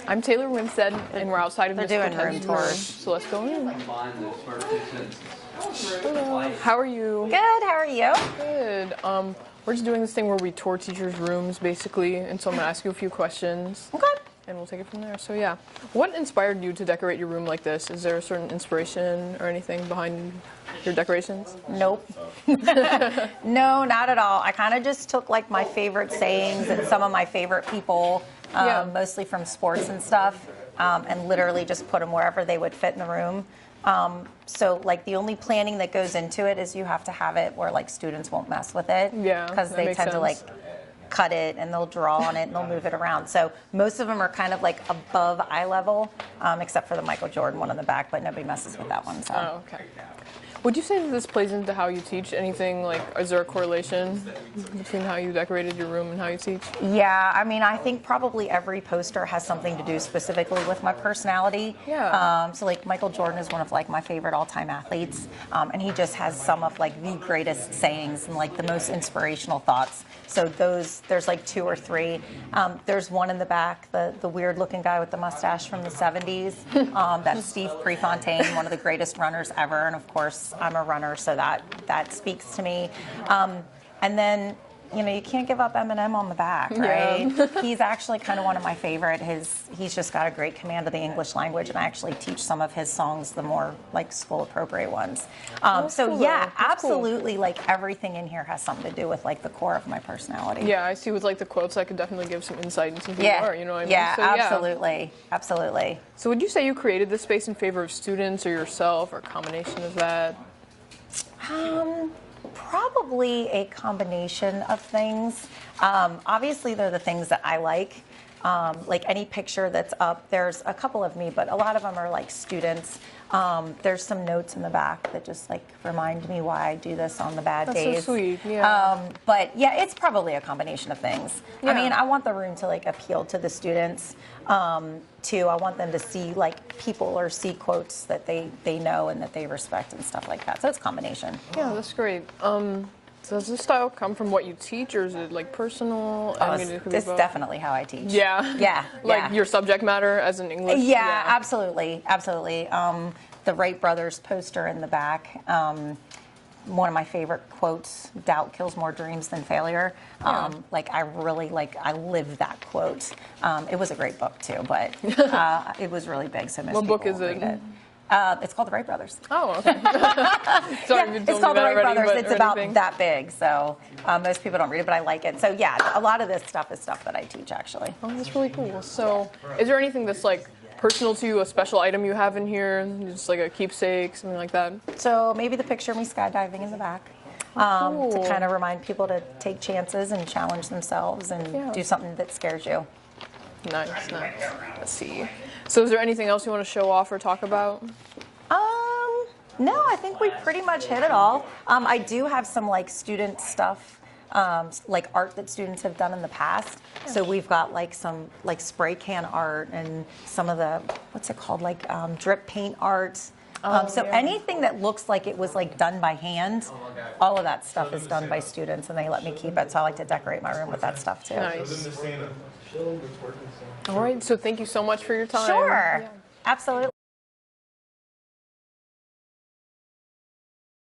I'm Taylor Winstead, and we're outside of They're this doing room tours. So let's go in. Hello. How are you? Good, how are you? Good. We're just doing this thing where we tour teachers' rooms, basically, and so I'm going to ask you a few questions. Okay. And we'll take it from there. So yeah, what inspired you to decorate your room like this? Is there a certain inspiration or anything behind your decorations? Nope. No, not at all. I kind of just took like my favorite sayings and some of my favorite people, mostly from sports and stuff, and literally just put them wherever they would fit in the room. So like the only planning that goes into it is you have to have it where like students won't mess with it. Yeah, because they tend to like cut it and they'll draw on it and they'll move it around. So most of them are kind of like above eye level, except for the Michael Jordan one in the back, but nobody messes with that one. So. Oh, okay. Would you say that this plays into how you teach? Anything like, is there a correlation between how you decorated your room and how you teach? Yeah, I mean, I think probably every poster has something to do specifically with my personality. Yeah. So like Michael Jordan is one of like my favorite all-time athletes, and he just has some of like the greatest sayings and like the most inspirational thoughts. So there's like 2 or 3. There's one in the back, the weird-looking guy with the mustache from the 70s. That's Steve Prefontaine, one of the greatest runners ever, and of course I'm a runner, so that speaks to me. And then, you know, you can't give up Eminem on the back, right? Yeah. He's actually kind of one of my favorite. He's just got a great command of the English language, and I actually teach some of his songs, the more like school appropriate ones. So cool. Yeah, that's absolutely cool. Like everything in here has something to do with like the core of my personality. Yeah, I see with like the quotes, I could definitely give some insight into who you are, you know what I mean? Yeah, so, absolutely, absolutely. So would you say you created this space in favor of students or yourself, or a combination of that? Probably a combination of things. Obviously, they're the things that I like. Like any picture that's up, there's a couple of me, but a lot of them are like students. There's some notes in the back that just like remind me why I do this on the bad days. That's so sweet, yeah. But yeah, it's probably a combination of things. Yeah. I mean, I want the room to like appeal to the students too. I want them to see like people or see quotes that they know and that they respect and stuff like that. So it's a combination. Yeah, that's great. So does this style come from what you teach, or is it like personal? Oh, it's definitely how I teach. Yeah. Yeah. Like your subject matter as an English? Yeah, absolutely. Absolutely. The Wright brothers poster in the back. One of my favorite quotes, doubt kills more dreams than failure. Like I really I live that quote. It was a great book too, but it was really big. So most what people book is read it. It's called The Wright Brothers. Oh, okay. Sorry, it's called The Wright Brothers. It's about anything. that big, so most people don't read it, but I like it. So yeah, a lot of this stuff is stuff that I teach, actually. Oh, that's really cool. So is there anything that's like personal to you, a special item you have in here, just like a keepsake, something like that? So maybe the picture of me skydiving in the back. To kind of remind people to take chances and challenge themselves and do something that scares you. Nice, nice. Let's see. So is there anything else you want to show off or talk about? No, I think we pretty much hit it all. I do have some like student stuff, like art that students have done in the past. So we've got like some like spray can art and some of the, what's it called, like drip paint art. Anything that looks like it was like done by hand, all of that stuff is done by students, and they let me keep it. So I like to decorate my room with that stuff too. Nice. All right, so thank you so much for your time. Sure, absolutely.